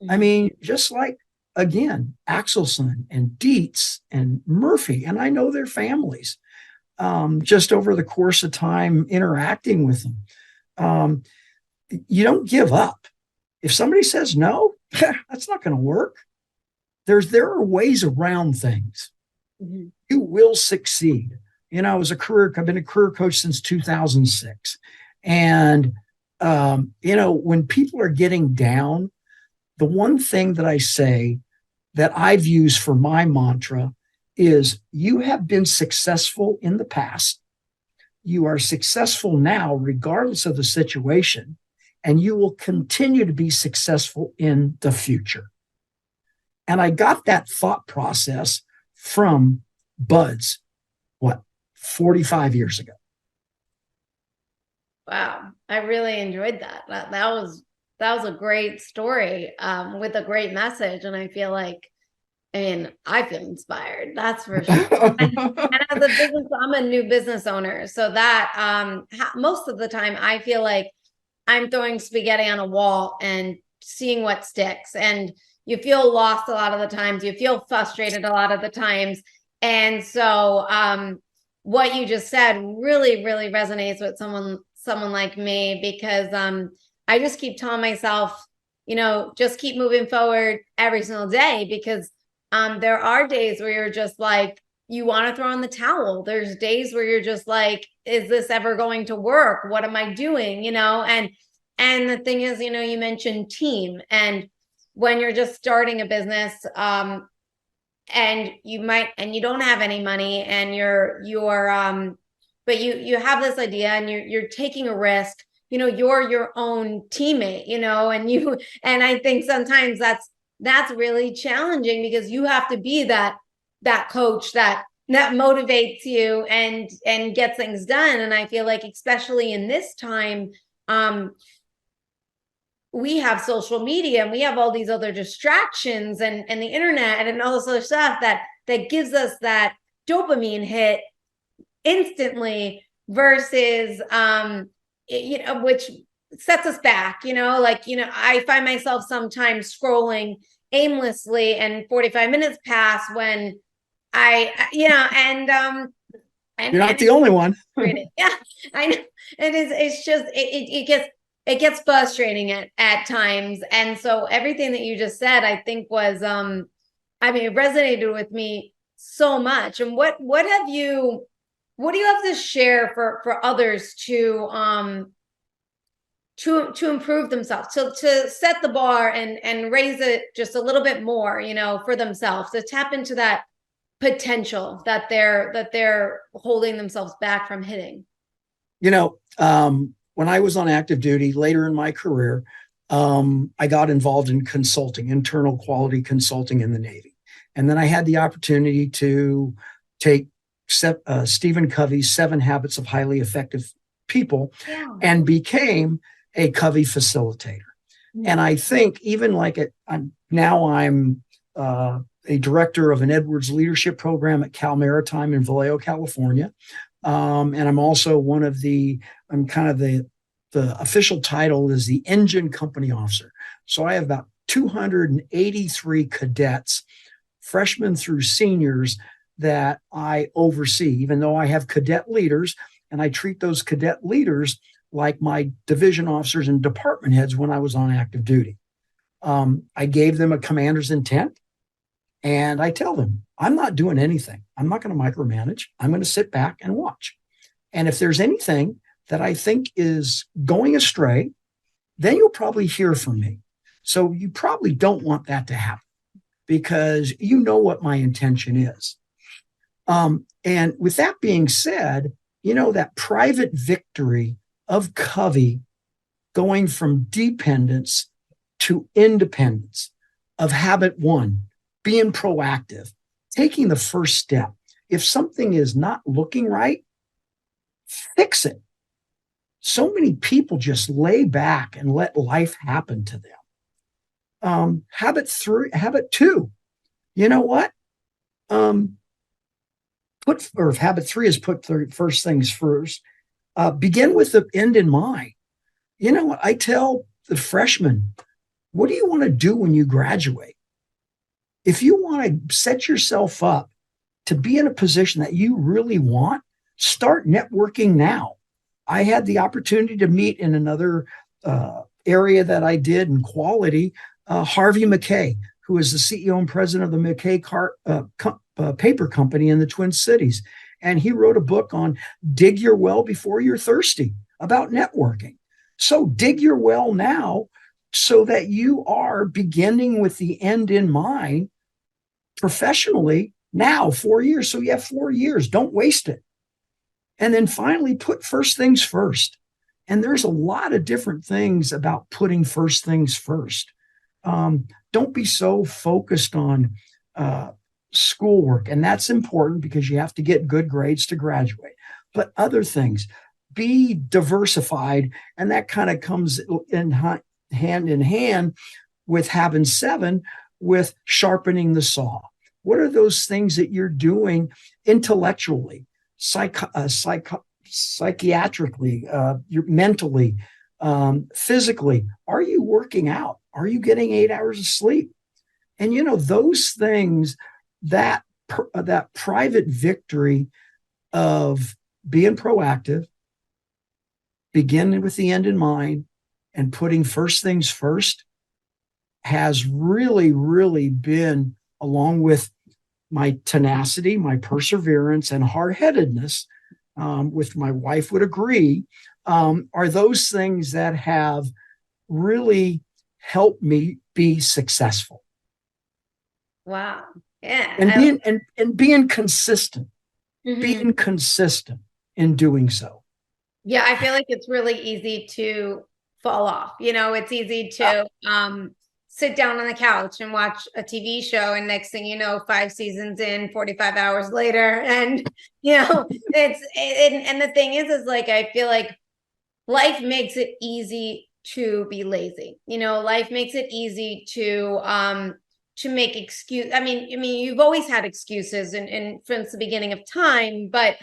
I mean, just like, again, Axelson and Dietz and Murphy, and I know their families just over the course of time interacting with them. You don't give up. If somebody says no, that's not going to work. There are ways around things. Mm-hmm. You will succeed. I've been a career coach since 2006. And, when people are getting down, the one thing that I say that I've used for my mantra is you have been successful in the past. You are successful now, regardless of the situation, and you will continue to be successful in the future. And I got that thought process from Buds, 45 years ago. Wow. I really enjoyed that. That was a great story with a great message. And I feel I feel inspired. That's for sure. and as a business, I'm a new business owner. So that most of the time I feel like I'm throwing spaghetti on a wall and seeing what sticks. And you feel lost a lot of the times, you feel frustrated a lot of the times. And so what you just said really, really resonates with someone like me, because I just keep telling myself, just keep moving forward every single day, because there are days where you're just like, you want to throw in the towel. There's days where you're just like, is this ever going to work? What am I doing? And the thing is, you mentioned team, and when you're just starting a business, and you don't have any money, and but you have this idea, and you're taking a risk, you're your own teammate, and I think sometimes that's really challenging, because you have to be that coach that motivates you and gets things done. And I feel like, especially in this time, we have social media, and we have all these other distractions, and the internet, and all this other stuff that gives us that dopamine hit instantly, versus which sets us back. I find myself sometimes scrolling aimlessly, and 45 minutes pass when you're not the only one. Yeah, I know. It's just it gets frustrating at times. And so everything that you just said, I think was it resonated with me so much. And what do you have to share for others to improve themselves, to set the bar and raise it just a little bit more, for themselves, to tap into that potential that they're holding themselves back from hitting? When I was on active duty later in my career, I got involved in consulting, internal quality consulting in the Navy. And then I had the opportunity to take Stephen Covey's 7 Habits of Highly Effective People, and became a Covey facilitator. Mm-hmm. And I think even now I'm a director of an Edwards leadership program at Cal Maritime in Vallejo, California. And I'm also I'm kind of the official title is the engine company officer. So I have about 283 cadets, freshmen through seniors, that I oversee, even though I have cadet leaders, and I treat those cadet leaders like my division officers and department heads when I was on active duty. I gave them a commander's intent, and I tell them, I'm not doing anything. I'm not going to micromanage. I'm going to sit back and watch. And if there's anything that I think is going astray, then you'll probably hear from me. So you probably don't want that to happen, because you know what my intention is. And with that being said, that private victory of Covey, going from dependence to independence, of habit 1, being proactive, taking the first step. If something is not looking right, fix it. So many people just lay back and let life happen to them. Habit 2, you know what? Habit 3 is put first things first. Begin with the end in mind. You know what? I tell the freshmen, what do you want to do when you graduate? If you want to set yourself up to be in a position that you really want, start networking now. I had the opportunity to meet in another area that I did in quality, Harvey McKay, who is the CEO and president of the McKay paper company in the Twin Cities. And he wrote a book on dig your well before you're thirsty, about networking. So dig your well now, so that you are beginning with the end in mind professionally now, 4 years. So you have 4 years. Don't waste it. And then finally, put first things first. And there's a lot of different things about putting first things first. Don't be so focused on schoolwork. And that's important, because you have to get good grades to graduate. But other things, be diversified. And that kind of comes hand in hand with habit 7, with sharpening the saw. What are those things that you're doing intellectually, psychiatrically, you're mentally, physically? Are you working out? Are you getting 8 hours of sleep? And those things, that private victory of being proactive, beginning with the end in mind, and putting first things first has really, really been, along with my tenacity, my perseverance, and hard-headedness, which my wife would agree, are those things that have really helped me be successful. Wow. Yeah. And being consistent, Mhm. being consistent in doing so. Yeah, I feel like it's really easy to fall off. It's easy Uh, to sit down on the couch and watch a TV show, and next thing you know, 5 seasons in, 45 hours later, and and the thing is like I feel like life makes it easy to be lazy. Life makes it easy to make excuse. I mean, you've always had excuses and since the beginning of time, but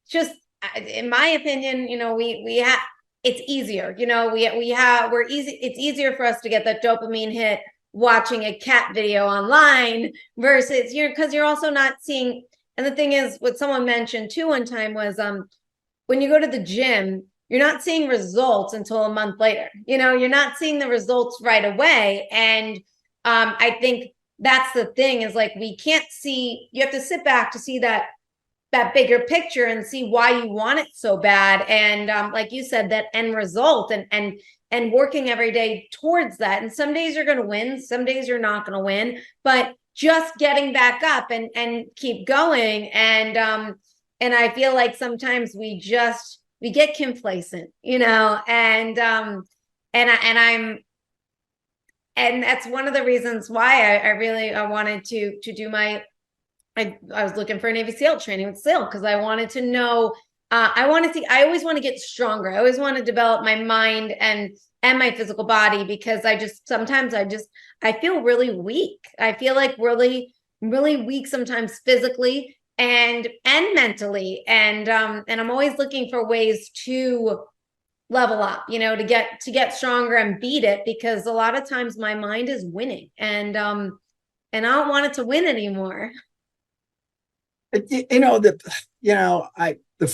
just in my opinion, we have it's easier. It's easier for us to get that dopamine hit watching a cat video online versus because you're also not seeing. And the thing is, what someone mentioned too one time was when you go to the gym, you're not seeing results until a month later. You're not seeing the results right away. And I think that's the thing is like we can't see, you have to sit back to see that bigger picture and see why you want it so bad. And like you said, that end result and working every day towards that. And some days you're going to win, some days you're not going to win, but just getting back up and keep going. And I feel like sometimes we get complacent, and that's one of the reasons why I really I wanted to do my I was looking for Navy SEAL training with SEAL because I wanted to know. I always want to get stronger. I always want to develop my mind and my physical body because sometimes I feel really weak. I feel like really, really weak sometimes physically and mentally. And I'm always looking for ways to level up, to get stronger and beat it because a lot of times my mind is winning and I don't want it to win anymore.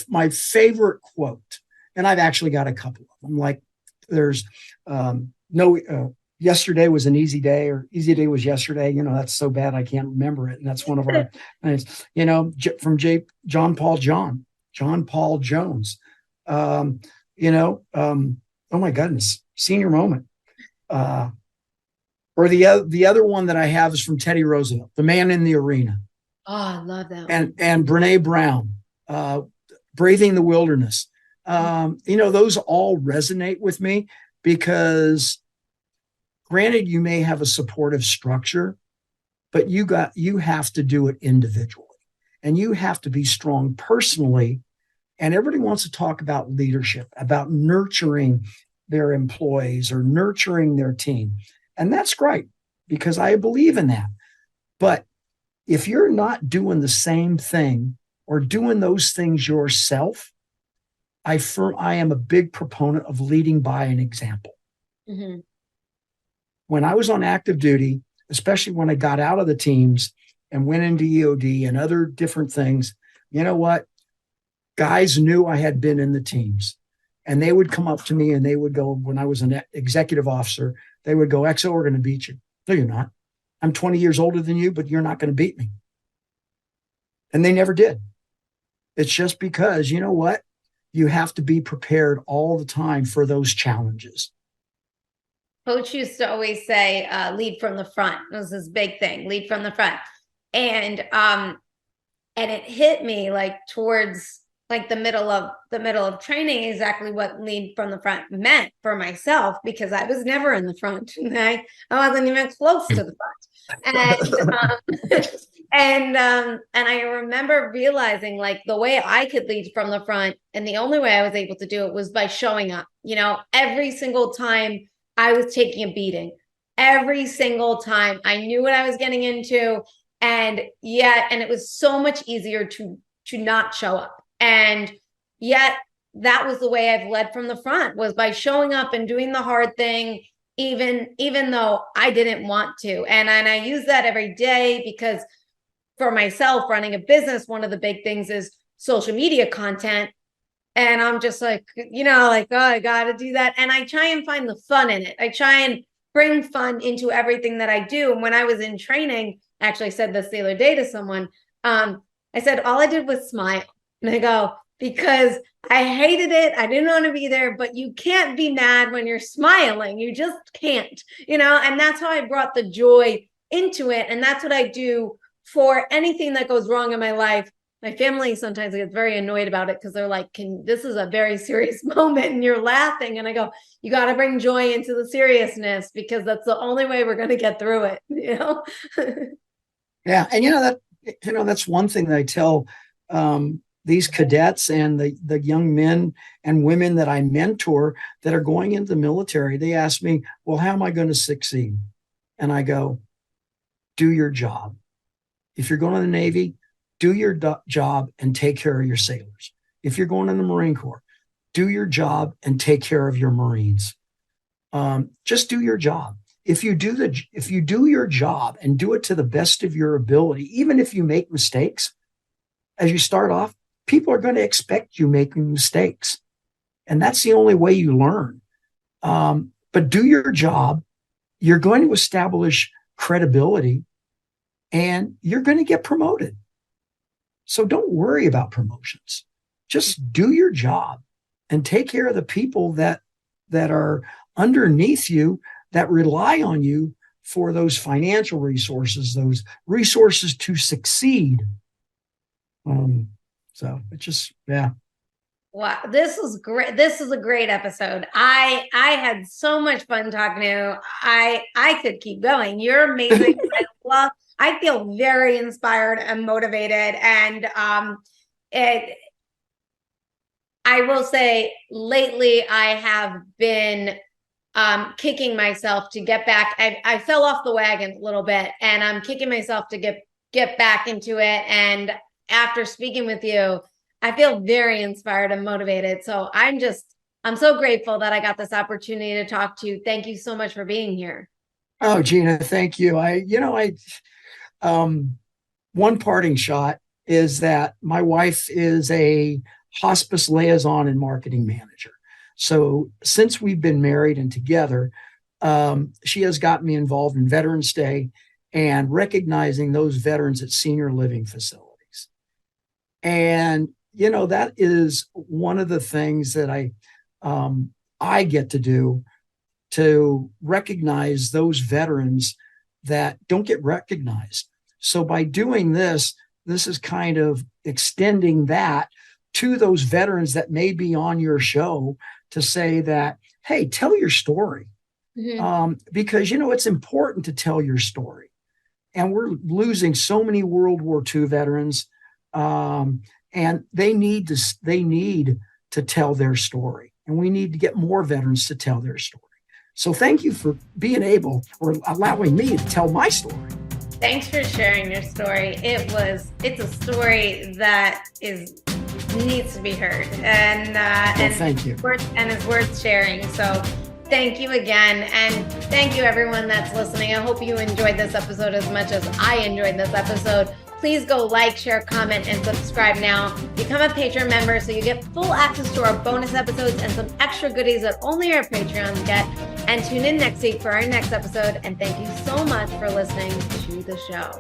My favorite quote, and I've actually got a couple of them. Like, there's no yesterday was an easy day, or easy day was yesterday. That's so bad I can't remember it, and that's one of our, from John Paul Jones. Oh my goodness, senior moment. Or the other one that I have is from Teddy Roosevelt, "The Man in the Arena." Oh, I love that one. And Brene Brown, "Braving the Wilderness." Those all resonate with me because, granted, you may have a supportive structure, but you have to do it individually, and you have to be strong personally. And everybody wants to talk about leadership, about nurturing their employees or nurturing their team, and that's great because I believe in that. But if you're not doing the same thing or doing those things yourself, I am a big proponent of leading by an example. Mm-hmm. When I was on active duty, especially when I got out of the teams and went into EOD and other different things, you know what? Guys knew I had been in the teams, and they would come up to me and they would go, when I was an executive officer, they would go, "XO, we're going to beat you." "No, you're not. I'm 20 years older than you, but you're not going to beat me." And they never did. It's just because, you know what? You have to be prepared all the time for those challenges. Coach used to always say, lead from the front. It was this big thing, lead from the front. And it hit me like towards like the middle of training exactly what lead from the front meant for myself because I was never in the front. I wasn't even close to the front. And I remember realizing like the way I could lead from the front, and the only way I was able to do it was by showing up. Every single time I was taking a beating, every single time I knew what I was getting into, and it was so much easier to not show up. And yet that was the way I've led from the front, was by showing up and doing the hard thing even though I didn't want to. And I use that every day because for myself, running a business, one of the big things is social media content. And I'm just like, like, oh, I got to do that. And I try and find the fun in it. I try and bring fun into everything that I do. And when I was in training, I actually said this the other day to someone, I said, all I did was smile. And I go, because I hated it. I didn't want to be there, but you can't be mad when you're smiling. You just can't, and that's how I brought the joy into it. And that's what I do for anything that goes wrong in my life. My family sometimes gets very annoyed about it because they're like, this is a very serious moment and you're laughing. And I go, you got to bring joy into the seriousness because that's the only way we're going to get through it. Yeah. And that's one thing that I tell these cadets and the young men and women that I mentor that are going into the military. They ask me, well, how am I going to succeed? And I go, do your job. If you're going to the Navy, do your job and take care of your sailors. If you're going in the Marine Corps, do your job and take care of your Marines. Just do your job. If you do your job and do it to the best of your ability, even if you make mistakes, as you start off, people are going to expect you making mistakes. And that's the only way you learn. But do your job. You're going to establish credibility and you're going to get promoted. So don't worry about promotions. Just do your job and take care of the people that are underneath you, that rely on you for those financial resources, those resources to succeed. So it just, yeah. Wow, this was great. This is a great episode. I had so much fun talking to you. I could keep going. You're amazing. I feel very inspired and motivated. And I will say lately I have been kicking myself to get back. I fell off the wagon a little bit and I'm kicking myself to get back into it. And after speaking with you, I feel very inspired and motivated. So I'm so grateful that I got this opportunity to talk to you. Thank you so much for being here. Oh, Gina, thank you. One parting shot is that my wife is a hospice liaison and marketing manager. So since we've been married and together, she has gotten me involved in Veterans Day and recognizing those veterans at senior living facilities. And, that is one of the things that I get to do, to recognize those veterans that don't get recognized. So by doing this is kind of extending that to those veterans that may be on your show to say that, hey, tell your story. Mm-hmm. Because, it's important to tell your story. And we're losing so many World War II veterans, and they need to tell their story. And we need to get more veterans to tell their story. So thank you for being able or allowing me to tell my story. Thanks for sharing your story. It's a story that needs to be heard, and thank you. It's worth sharing. So thank you again, and thank you everyone that's listening. I hope you enjoyed this episode as much as I enjoyed this episode. Please go like, share, comment, and subscribe now. Become a Patreon member so you get full access to our bonus episodes and some extra goodies that only our Patreons get. And tune in next week for our next episode. And thank you so much for listening to the show.